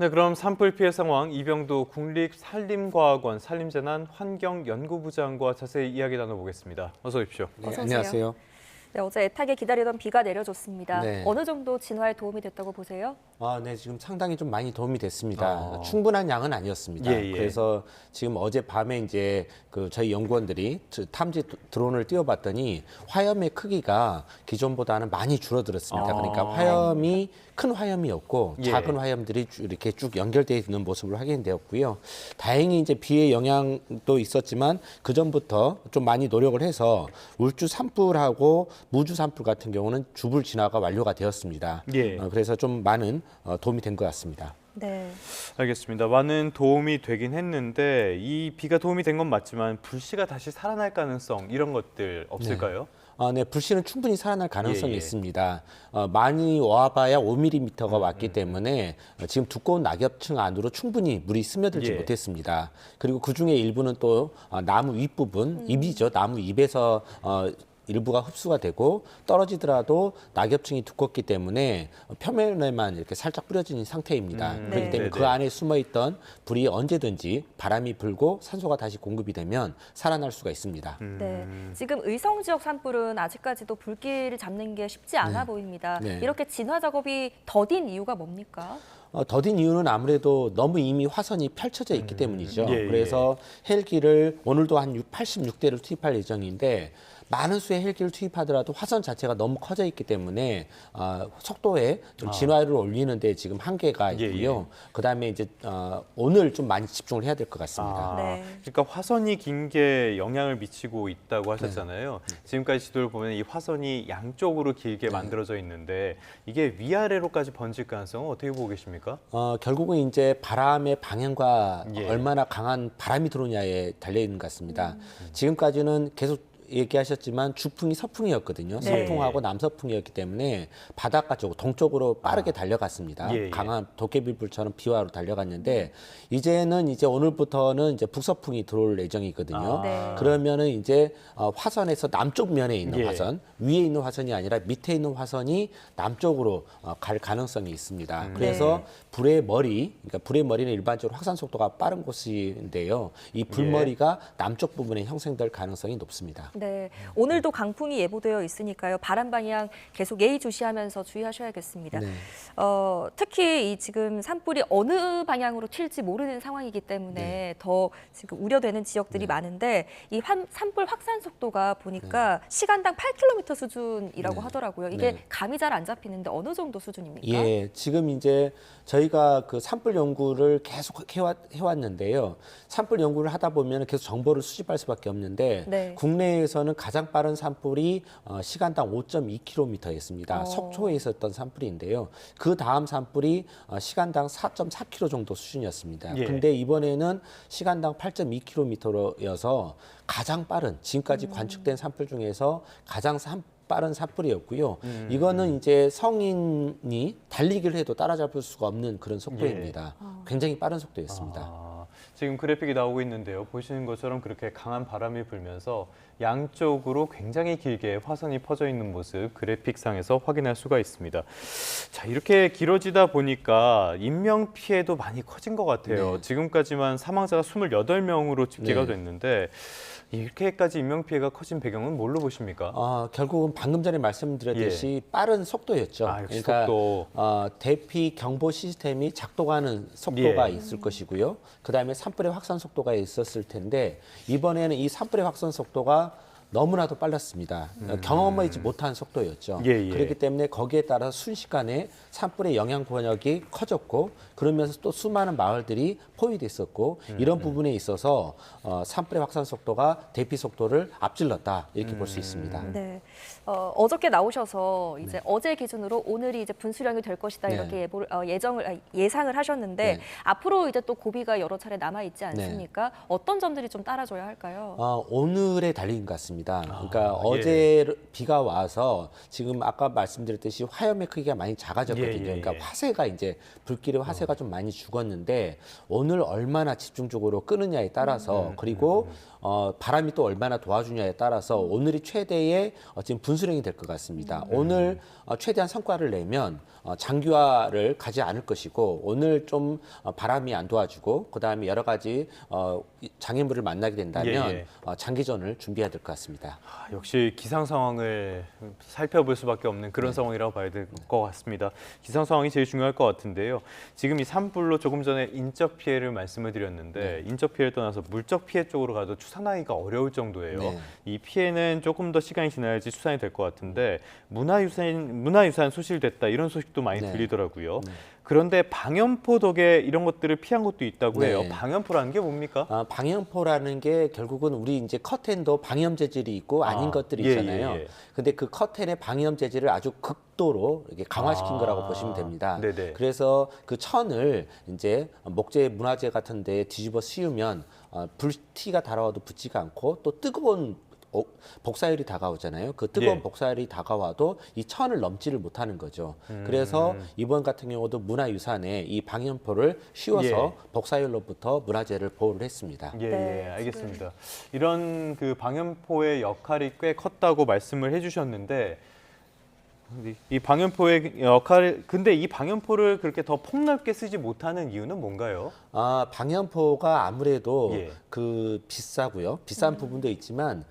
네, 그럼 산불 피해 상황 이병도 국립산림과학원 산림재난 환경연구부장과 자세히 이야기 나눠보겠습니다. 어서 오십시오. 네, 어서 오세요. 안녕하세요. 네, 어제 애타게 기다리던 비가 내려줬습니다. 네. 어느 정도 진화에 도움이 됐다고 보세요? 네, 지금 상당히 좀 많이 도움이 됐습니다. 아. 충분한 양은 아니었습니다. 예, 예. 그래서 지금 어젯밤에 이제 저희 연구원들이 탐지 드론을 띄워봤더니 화염의 크기가 기존보다는 많이 줄어들었습니다. 아. 그러니까 화염이 큰 화염이었고 예. 작은 화염들이 이렇게 쭉 연결되어 있는 모습을 확인되었고요. 다행히 이제 비의 영향도 있었지만 그 전부터 좀 많이 노력을 해서 울주 산불하고 무주 산불 같은 경우는 주불 진화가 완료가 되었습니다. 예. 그래서 좀 많은 도움이 된 것 같습니다. 네. 알겠습니다. 많은 도움이 되긴 했는데 이 비가 도움이 된 건 맞지만 불씨가 다시 살아날 가능성 이런 것들 없을까요? 네, 불씨는 충분히 살아날 가능성이 예, 예. 있습니다. 많이 와봐야 5mm가 왔기 때문에 지금 두꺼운 낙엽층 안으로 충분히 물이 스며들지 예. 못했습니다. 그리고 그 중에 일부는 또 나무 윗부분, 잎이죠. 나무 잎에서 일부가 흡수가 되고 떨어지더라도 낙엽층이 두껍기 때문에 표면에만 이렇게 살짝 뿌려진 상태입니다. 그렇기 네. 때문에 그 네네. 안에 숨어있던 불이 언제든지 바람이 불고 산소가 다시 공급이 되면 살아날 수가 있습니다. 네. 지금 의성 지역 산불은 아직까지도 불길을 잡는 게 쉽지 않아 보입니다. 네. 이렇게 진화 작업이 더딘 이유가 뭡니까? 더딘 이유는 아무래도 너무 이미 화선이 펼쳐져 있기 때문이죠. 예, 예. 그래서 헬기를 오늘도 한 86대를 투입할 예정인데 많은 수의 헬기를 투입하더라도 화선 자체가 너무 커져 있기 때문에 속도에 좀 진화를 올리는 데 지금 한계가 예, 있고요. 그다음에 이제 오늘 좀 많이 집중을 해야 될 것 같습니다. 네. 그러니까 화선이 긴 게 영향을 미치고 있다고 하셨잖아요. 네. 지금까지 지도를 보면 이 화선이 양쪽으로 길게 만들어져 있는데 이게 위아래로까지 번질 가능성은 어떻게 보고 계십니까? 결국은 이제 바람의 방향과 예. 얼마나 강한 바람이 들어오냐에 달려 있는 것 같습니다. 지금까지는 계속 얘기하셨지만 주풍이 서풍이었거든요. 네. 서풍하고 남서풍이었기 때문에 바닷가 쪽으로 동쪽으로 빠르게 달려갔습니다. 예, 예. 강한 도깨비불처럼 비화로 달려갔는데 이제는 이제 오늘부터는 이제 북서풍이 들어올 예정이거든요. 네. 그러면은 이제 화선에서 남쪽 면에 있는 예. 화선, 위에 있는 화선이 아니라 밑에 있는 화선이 남쪽으로 갈 가능성이 있습니다. 그래서 네. 불의 머리, 그러니까 불의 머리는 일반적으로 확산 속도가 빠른 곳인데요. 이 불머리가 남쪽 부분에 형성될 가능성이 높습니다. 네. 오늘도 강풍이 예보되어 있으니까요. 바람 방향 계속 예의주시하면서 주의하셔야겠습니다. 네. 특히 이 지금 산불이 어느 방향으로 튈지 모르는 상황이기 때문에 더 지금 우려되는 지역들이 많은데 이 산불 확산 속도가 보니까 시간당 8km 수준이라고 하더라고요. 이게 네. 감이 잘 안 잡히는데 어느 정도 수준입니까? 예, 지금 이제 저희가 그 산불 연구를 계속 해왔는데요. 산불 연구를 하다 보면 계속 정보를 수집할 수밖에 없는데 네. 국내에서는 가장 빠른 산불이 시간당 5.2km였습니다. 어. 속초에 있었던 산불인데요. 그 다음 산불이 시간당 4.4km 정도 수준이었습니다. 예. 근데 이번에는 시간당 8.2km여서 가장 빠른 지금까지 관측된 산불 중에서 가장 빠른 산불이었고요. 이거는 이제 성인이 달리기를 해도 따라잡을 수가 없는 그런 속도입니다. 굉장히 빠른 속도였습니다. 지금 그래픽이 나오고 있는데요. 보시는 것처럼 그렇게 강한 바람이 불면서 양쪽으로 굉장히 길게 화선이 퍼져 있는 모습 그래픽상에서 확인할 수가 있습니다. 자, 이렇게 길어지다 보니까 인명 피해도 많이 커진 것 같아요. 네. 지금까지만 사망자가 28명으로 집계가 네. 됐는데 이렇게까지 인명 피해가 커진 배경은 뭘로 보십니까? 결국은 방금 전에 말씀드렸듯이 빠른 속도였죠. 역시 속도. 대피 경보 시스템이 작동하는 속도가 예. 있을 것이고요. 그다음에 산불의 확산 속도가 있었을 텐데 이번에는 이 산불의 확산 속도가 너무나도 빨랐습니다. 경험하지 못한 속도였죠. 예, 예. 그렇기 때문에 거기에 따라 순식간에 산불의 영향 권역이 커졌고 그러면서 또 수많은 마을들이 포위됐었고 이런 부분에 있어서 산불의 확산 속도가 대피 속도를 앞질렀다 이렇게 볼 수 있습니다. 네. 어저께 나오셔서 이제 어제 기준으로 오늘이 이제 분수령이 될 것이다 네. 이렇게 예상을 하셨는데 네. 앞으로 이제 또 고비가 여러 차례 남아 있지 않습니까? 어떤 점들이 좀 따라줘야 할까요? 오늘에 달린 것 같습니다. 있습니다. 그러니까 예. 어제 비가 와서 지금 아까 말씀드렸듯이 화염의 크기가 많이 작아졌거든요. 예, 예, 그러니까 예. 화세가 이제 불길의 화세가 좀 많이 죽었는데 오늘 얼마나 집중적으로 끄느냐에 따라서 그리고 바람이 또 얼마나 도와주냐에 따라서 오늘이 최대의 지금 분수령이 될 것 같습니다. 오늘 최대한 성과를 내면 장기화를 가지 않을 것이고 오늘 좀 바람이 안 도와주고 그다음에 여러 가지 장애물을 만나게 된다면 예, 예. 장기전을 준비해야 될 것 같습니다. 역시 기상 상황을 살펴볼 수밖에 없는 그런 상황이라고 봐야 될 것 같습니다. 기상 상황이 제일 중요할 것 같은데요. 지금 이 산불로 조금 전에 인적 피해를 말씀을 드렸는데 인적 피해를 떠나서 물적 피해 쪽으로 가도 추산하기가 어려울 정도예요. 네. 이 피해는 조금 더 시간이 지나야지 추산이 될 것 같은데 문화유산 소실됐다 이런 소식도 많이 네. 들리더라고요. 그런데 방염포 덕에 이런 것들을 피한 것도 있다고 네. 해요. 방염포라는 게 뭡니까? 방염포라는 게 결국은 우리 이제 커튼도 방염 재질이 있고 아닌 것들이 예, 있잖아요. 예, 예. 근데 그 커튼의 방염 재질을 아주 극도로 이렇게 강화시킨 거라고 보시면 됩니다. 네네. 그래서 그 천을 이제 목재 문화재 같은 데 뒤집어 씌우면 불티가 달아와도 붙지가 않고 또 뜨거운 복사열이 다가오잖아요. 그 뜨거운 예. 복사열이 다가와도 이 천을 넘지를 못하는 거죠. 그래서 이번 같은 경우도 문화유산에 이 방염포를 씌워서 예. 복사열로부터 문화재를 보호를 했습니다. 예, 네, 예, 알겠습니다. 이런 그 방염포의 역할이 꽤 컸다고 말씀을 해주셨는데 이 방염포의 역할, 근데 이 방염포를 그렇게 더 폭넓게 쓰지 못하는 이유는 뭔가요? 방염포가 아무래도 예. 그 비싸고요. 비싼 부분도 있지만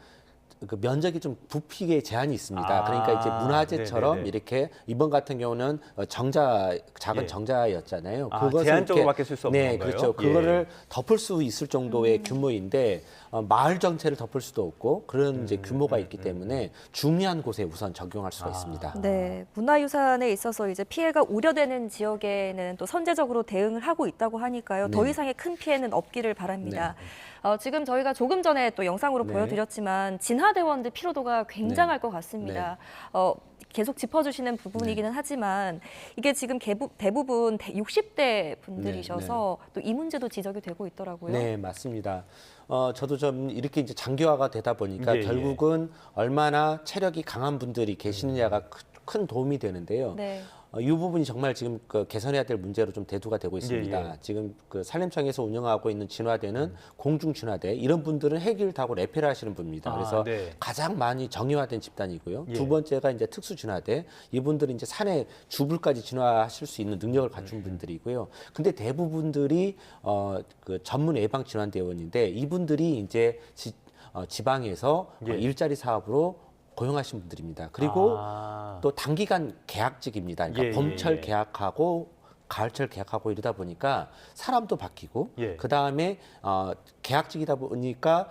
그 면적이 좀 부피에 제한이 있습니다. 그러니까 이제 문화재처럼 네네네. 이렇게 이번 같은 경우는 작은 예. 정자였잖아요. 제한적으로밖에 쓸 수 없는 네, 건가요? 그렇죠. 예. 그거를 덮을 수 있을 정도의 규모인데 마을 전체를 덮을 수도 없고 그런 이제 규모가 있기 때문에 중요한 곳에 우선 적용할 수가 있습니다. 네, 문화유산에 있어서 이제 피해가 우려되는 지역에는 또 선제적으로 대응을 하고 있다고 하니까요. 더 네. 이상의 큰 피해는 없기를 바랍니다. 지금 저희가 조금 전에 또 영상으로 네. 보여드렸지만 진화대원들 피로도가 굉장할 것 같습니다. 계속 짚어주시는 부분이기는 하지만 이게 지금 대부분 60대 분들이셔서 또 이 문제도 지적이 되고 있더라고요. 네, 맞습니다. 저도 좀 이렇게 이제 장기화가 되다 보니까 예, 예. 결국은 얼마나 체력이 강한 분들이 계시느냐가 큰 도움이 되는데요. 네. 이 부분이 정말 지금 그 개선해야 될 문제로 좀 대두가 되고 있습니다. 예, 예. 지금 그 산림청에서 운영하고 있는 진화대는 공중 진화대 이런 분들은 헬기를 타고 레페를 하시는 분입니다. 그래서 네. 가장 많이 정의화된 집단이고요. 예. 두 번째가 이제 특수 진화대 이분들은 이제 산에 주불까지 진화하실 수 있는 능력을 갖춘 분들이고요. 근데 대부분들이 그 전문 예방 진화대원인데 이분들이 이제 지방에서 예. 일자리 사업으로 고용하신 분들입니다. 그리고 또 단기간 계약직입니다. 그러니까 예, 봄철 예. 계약하고 가을철 계약하고 이러다 보니까 사람도 바뀌고 예. 그 다음에 계약직이다 보니까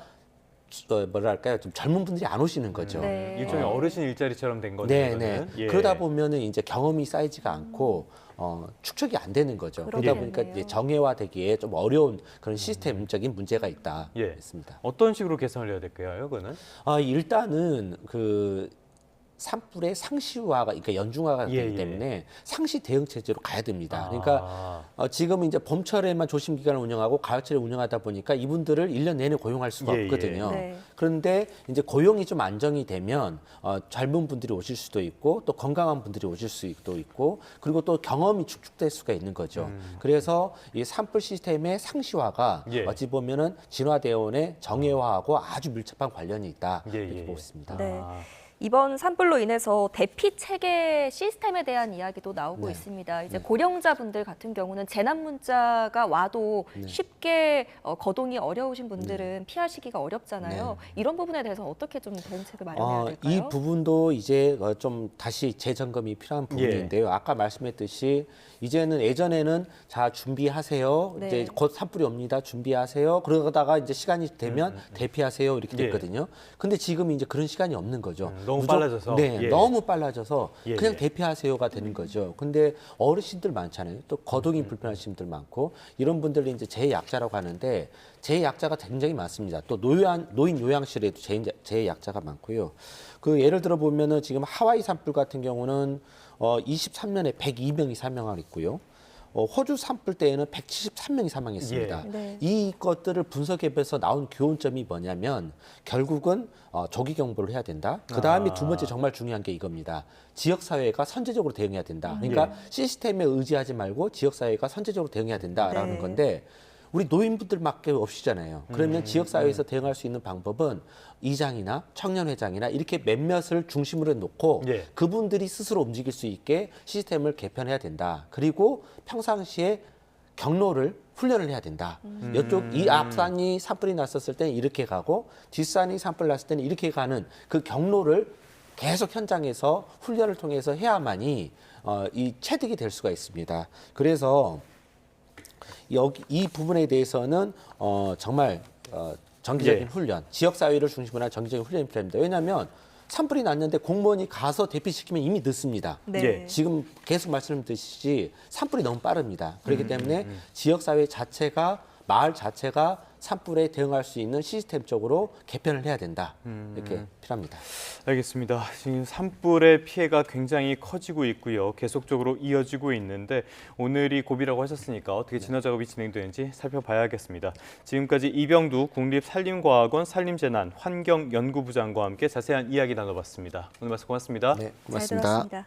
뭐랄까요, 좀 젊은 분들이 안 오시는 거죠. 네. 일종의 어르신 일자리처럼 된 거네요. 네. 이거는. 예. 그러다 보면은 이제 경험이 쌓이지가 않고 축적이 안 되는 거죠. 그러다 보니까 그러겠네요. 이제 정예화되기에 좀 어려운 그런 시스템적인 문제가 있다. 예. 했습니다. 어떤 식으로 개선을 해야 될까요, 그거는? 일단은 그 산불의 상시화가, 그러니까 연중화가 되기 예, 예. 때문에 상시 대응 체제로 가야 됩니다. 그러니까 지금 이제 봄철에만 조심 기간을 운영하고 가을철에 운영하다 보니까 이분들을 1년 내내 고용할 수가 예, 예. 없거든요. 네. 그런데 이제 고용이 좀 안정이 되면 젊은 분들이 오실 수도 있고 또 건강한 분들이 오실 수도 있고 그리고 또 경험이 축적될 수가 있는 거죠. 그래서 이 산불 시스템의 상시화가 예. 어찌 보면은 진화대원의 정예화하고 아주 밀접한 관련이 있다 예, 이렇게 예. 보고 있습니다. 네. 이번 산불로 인해서 대피 체계 시스템에 대한 이야기도 나오고 네. 있습니다. 이제 고령자분들 같은 경우는 재난 문자가 와도 쉽게 거동이 어려우신 분들은 피하시기가 어렵잖아요. 이런 부분에 대해서 어떻게 좀 대응책을 마련해야 될까요? 이 부분도 이제 좀 다시 재점검이 필요한 부분인데요. 아까 말씀했듯이 이제는 예전에는 자 준비하세요. 네. 이제 곧 산불이 옵니다. 준비하세요. 그러다가 이제 시간이 되면 대피하세요. 이렇게 예. 됐거든요. 근데 지금 이제 그런 시간이 없는 거죠. 너무 빨라져서. 네, 예. 너무 빨라져서 예, 그냥 예. 대피하세요가 되는 거죠. 근데 어르신들 많잖아요. 또 거동이 불편하신 분들 많고 이런 분들이 이제 재약자라고 하는데 재약자가 굉장히 많습니다. 또 노인 요양실에도 재약자가 많고요. 그 예를 들어 보면은 지금 하와이 산불 같은 경우는 23년에 102명이 사망을 했고요. 호주 산불 때에는 173명이 사망했습니다. 예. 네. 이 것들을 분석해서 나온 교훈점이 뭐냐면 결국은 조기 경보를 해야 된다. 그 다음에 두 번째 정말 중요한 게 이겁니다. 지역 사회가 선제적으로 대응해야 된다. 그러니까 시스템에 의지하지 말고 지역 사회가 선제적으로 대응해야 된다라는 네. 건데 우리 노인분들밖에 없으잖아요. 그러면 지역 사회에서 대응할 수 있는 방법은 이장이나 청년회장이나 이렇게 몇몇을 중심으로 놓고 예. 그분들이 스스로 움직일 수 있게 시스템을 개편해야 된다. 그리고 평상시에 경로를 훈련을 해야 된다. 이쪽 이 앞산이 산불이 났었을 때는 이렇게 가고 뒷산이 산불 났을 때는 이렇게 가는 그 경로를 계속 현장에서 훈련을 통해서 해야만이 이 체득이 될 수가 있습니다. 그래서 여기 이 부분에 대해서는 정말 정기적인 예. 훈련, 지역 사회를 중심으로 한 정기적인 훈련이 필요합니다. 왜냐하면 산불이 났는데 공무원이 가서 대피시키면 이미 늦습니다. 네. 예. 지금 계속 말씀드렸듯이 산불이 너무 빠릅니다. 그렇기 때문에 지역 사회 자체가 마을 자체가 산불에 대응할 수 있는 시스템적으로 개편을 해야 된다. 이렇게 필요합니다. 알겠습니다. 지금 산불의 피해가 굉장히 커지고 있고요. 계속적으로 이어지고 있는데 오늘이 고비라고 하셨으니까 어떻게 진화 작업이 진행되는지 살펴봐야겠습니다. 지금까지 이병두 국립산림과학원 산림재난 환경연구부장과 함께 자세한 이야기 나눠봤습니다. 오늘 말씀 고맙습니다. 네, 잘 들었습니다.